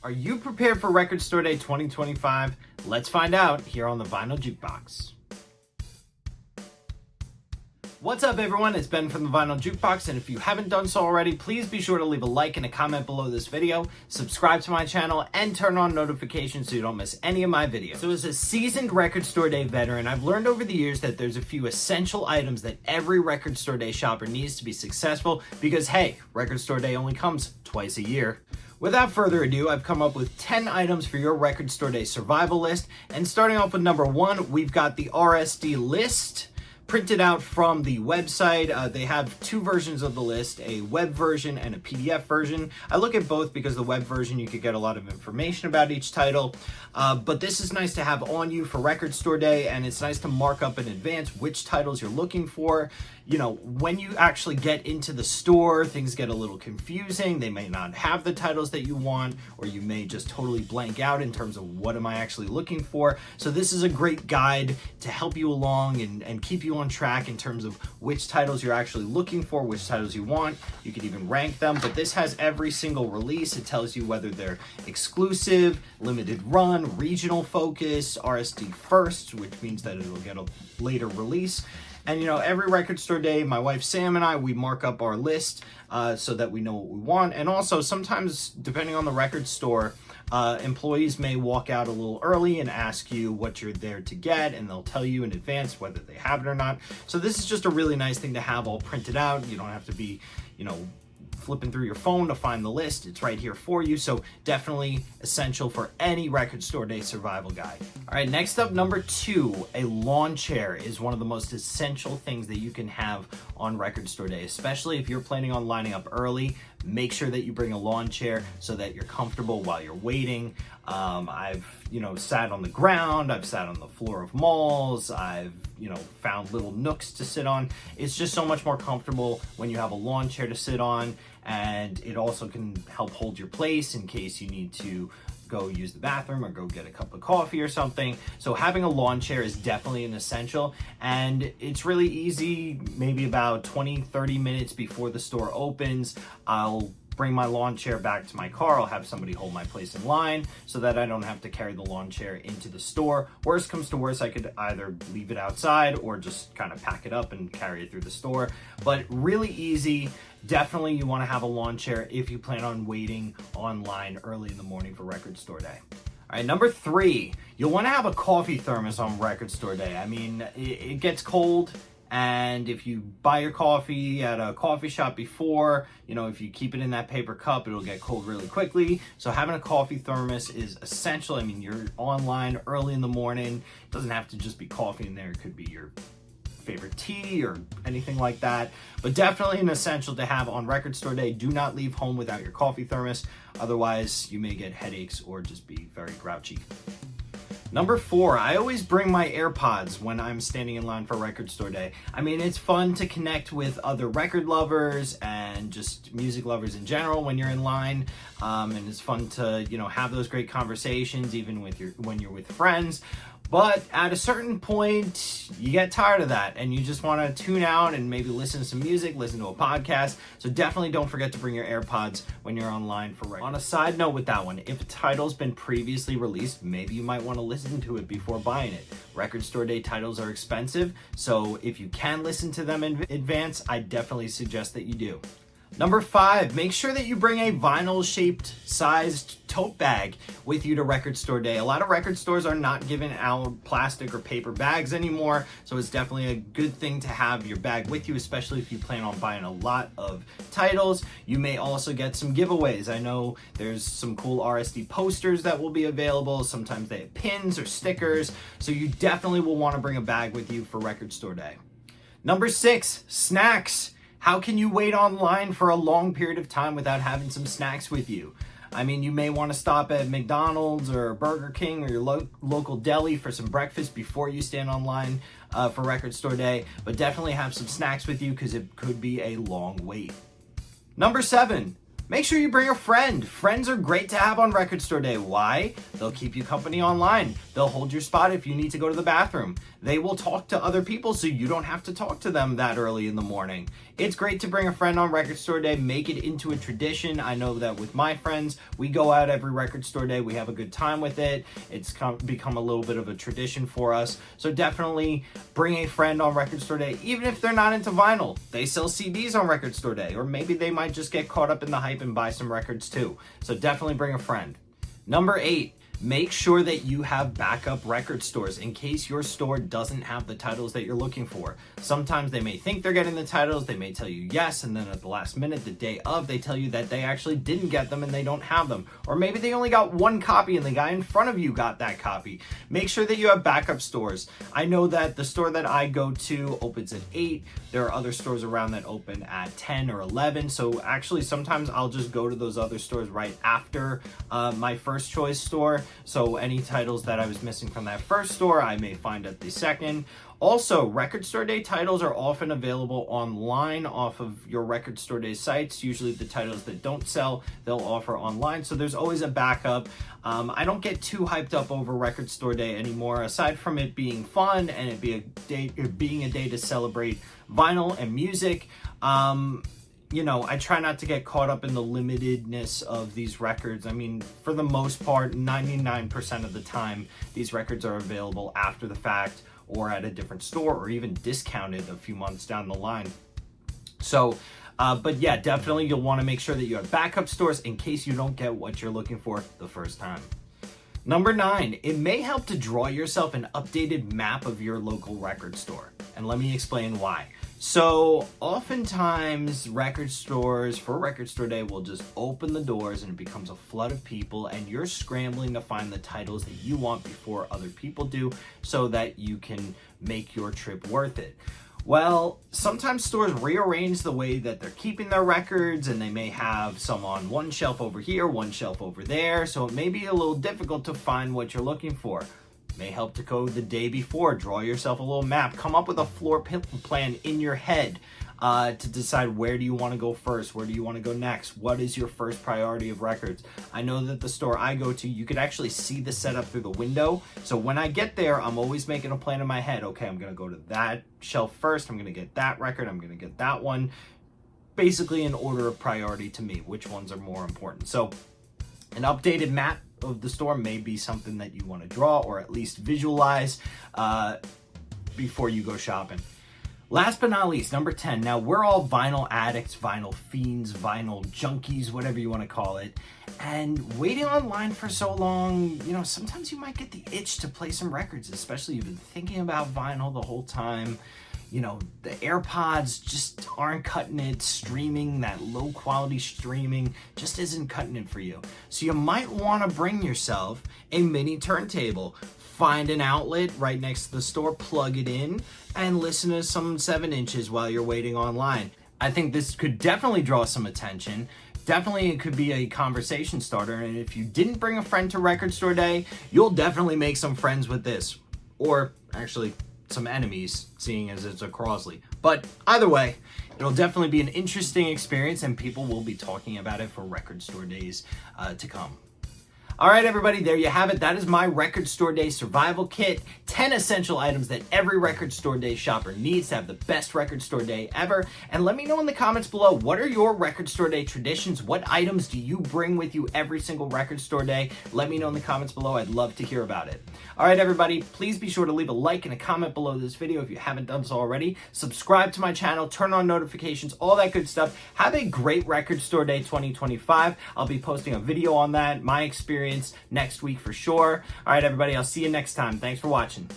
Are you prepared for Record Store Day 2025? Let's find out here on the Vinyl Jukebox. What's up everyone, it's Ben from the Vinyl Jukebox, and if you haven't done so already, please be sure to leave a like and a comment below this video, subscribe to my channel, and turn on notifications so you don't miss any of my videos. So as a seasoned Record Store Day veteran, I've learned over the years that there's a few essential items that every Record Store Day shopper needs to be successful because hey, Record Store Day only comes twice a year. Without further ado, I've come up with 10 items for your Record Store Day survival list, and starting off with number 1, we've got the RSD list. Printed out from the website. They have two versions of the list, a web version and a PDF version. I look at both because the web version you could get a lot of information about each title, but this is nice to have on you for Record Store Day, and it's nice to mark up in advance which titles you're looking for. You know, when you actually get into the store, things get a little confusing. They may not have the titles that you want, or you may just totally blank out in terms of what am I actually looking for. So this is a great guide to help you along and keep you on track in terms of which titles you're actually looking for, which titles you want. You could even rank them, but this has every single release. It tells you whether they're exclusive, limited run, regional focus, RSD first, which means that it'll get a later release. And you know, every Record Store Day, my wife Sam and I, we mark up our list so that we know what we want. And also sometimes, depending on the record store, employees may walk out a little early and ask you what you're there to get, and they'll tell you in advance whether they have it or not. So this is just a really nice thing to have all printed out. You don't have to be, you know, flipping through your phone to find the list. It's right here for you, so definitely essential for any Record Store Day survival guide. All right, next up, number 2, a lawn chair is one of the most essential things that you can have on Record Store Day, especially if you're planning on lining up early. Make sure that you bring a lawn chair so that you're comfortable while you're waiting. I've, you know, sat on the ground, I've sat on the floor of malls, I've, you know, found little nooks to sit on. It's just so much more comfortable when you have a lawn chair to sit on, and it also can help hold your place in case you need to go use the bathroom or go get a cup of coffee or something. So having a lawn chair is definitely an essential, and it's really easy. Maybe about 20-30 minutes before the store opens, I'll bring my lawn chair back to my car. I'll have somebody hold my place in line so that I don't have to carry the lawn chair into the store. Worst comes to worst, I could either leave it outside or just kind of pack it up and carry it through the store. But really easy. Definitely you want to have a lawn chair if you plan on waiting online early in the morning for Record Store Day. All right, number 3, you'll want to have a coffee thermos on Record Store Day. I mean, it gets cold, and if you buy your coffee at a coffee shop before, you know, if you keep it in that paper cup, it'll get cold really quickly. So having a coffee thermos is essential. I mean, you're online early in the morning. It doesn't have to just be coffee in there. It could be your favorite tea or anything like that, but definitely an essential to have on Record Store Day. Do not leave home without your coffee thermos, otherwise you may get headaches or just be very grouchy. Number 4, I always bring my AirPods when I'm standing in line for Record Store Day. I mean, it's fun to connect with other record lovers and just music lovers in general when you're in line, and it's fun to, you know, have those great conversations even with when you're with friends. But at a certain point, you get tired of that and you just want to tune out and maybe listen to some music, listen to a podcast. So definitely don't forget to bring your AirPods when you're online for record. On a side note with that one, if a title's been previously released, maybe you might want to listen to it before buying it. Record Store Day titles are expensive, so if you can listen to them in advance, I definitely suggest that you do. Number 5, make sure that you bring a vinyl-shaped sized tote bag with you to Record Store Day. A lot of record stores are not giving out plastic or paper bags anymore, so it's definitely a good thing to have your bag with you, especially if you plan on buying a lot of titles. You may also get some giveaways. I know there's some cool RSD posters that will be available. Sometimes they have pins or stickers, so you definitely will want to bring a bag with you for Record Store Day. Number 6, snacks. How can you wait online for a long period of time without having some snacks with you? I mean, you may want to stop at McDonald's or Burger King or your local deli for some breakfast before you stand online for Record Store Day, but definitely have some snacks with you because it could be a long wait. Number 7, Make sure you bring a friend. Friends are great to have on Record Store Day. Why? They'll keep you company online. They'll hold your spot if you need to go to the bathroom. They will talk to other people so you don't have to talk to them that early in the morning. It's great to bring a friend on Record Store Day. Make it into a tradition. I know that with my friends, we go out every Record Store Day. We have a good time with it. It's become a little bit of a tradition for us. So definitely bring a friend on Record Store Day, even if they're not into vinyl. They sell CDs on Record Store Day, or maybe they might just get caught up in the hype and buy some records too. So definitely bring a friend. Number 8, make sure that you have backup record stores in case your store doesn't have the titles that you're looking for. Sometimes they may think they're getting the titles, they may tell you yes, and then at the last minute, the day of, they tell you that they actually didn't get them and they don't have them. Or maybe they only got one copy and the guy in front of you got that copy. Make sure that you have backup stores. I know that the store that I go to opens at 8. There are other stores around that open at 10 or 11. So actually sometimes I'll just go to those other stores right after my first choice store. So any titles that I was missing from that first store, I may find at the second. Also, Record Store Day titles are often available online off of your Record Store Day sites. Usually the titles that don't sell, they'll offer online. So there's always a backup. I don't get too hyped up over Record Store Day anymore, aside from it being fun and it being a day to celebrate vinyl and music. You know, I try not to get caught up in the limitedness of these records. I mean, for the most part, 99% of the time, these records are available after the fact or at a different store or even discounted a few months down the line. So, but yeah, definitely you'll want to make sure that you have backup stores in case you don't get what you're looking for the first time. Number 9, it may help to draw yourself an updated map of your local record store. And let me explain why. So oftentimes record stores for Record Store Day will just open the doors and it becomes a flood of people and you're scrambling to find the titles that you want before other people do so that you can make your trip worth it. Well, sometimes stores rearrange the way that they're keeping their records and they may have some on one shelf over here, one shelf over there, so it may be a little difficult to find what you're looking for. May help to go the day before, draw yourself a little map, come up with a floor plan in your head to decide where do you want to go first, where do you want to go next, what is your first priority of records. I know that the store I go to, you could actually see the setup through the window, so when I get there, I'm always making a plan in my head. Okay, I'm going to go to that shelf first, I'm going to get that record, I'm going to get that one, basically in order of priority to me, which ones are more important. So an updated map of the store may be something that you want to draw or at least visualize before you go shopping. Last but not least, number 10. Now, we're all vinyl addicts, vinyl fiends, vinyl junkies, whatever you want to call it. And waiting online for so long, you know, sometimes you might get the itch to play some records, especially you've been thinking about vinyl the whole time. You know, the AirPods just aren't cutting it. Streaming, that low quality streaming just isn't cutting it for you. So you might want to bring yourself a mini turntable. Find an outlet right next to the store, plug it in, and listen to some 7 inches while you're waiting online. I think this could definitely draw some attention. Definitely it could be a conversation starter, and if you didn't bring a friend to Record Store Day, you'll definitely make some friends with this. Or actually, some enemies, seeing as it's a Crosley. But either way, it'll definitely be an interesting experience, and people will be talking about it for Record Store Days to come. All right, everybody, there you have it. That is my Record Store Day survival kit. 10 essential items that every Record Store Day shopper needs to have the best Record Store Day ever. And let me know in the comments below, what are your Record Store Day traditions? What items do you bring with you every single Record Store Day? Let me know in the comments below. I'd love to hear about it. All right, everybody, please be sure to leave a like and a comment below this video if you haven't done so already. Subscribe to my channel, turn on notifications, all that good stuff. Have a great Record Store Day 2025. I'll be posting a video on that, my experience, next week for sure. All right, everybody, I'll see you next time. Thanks for watching.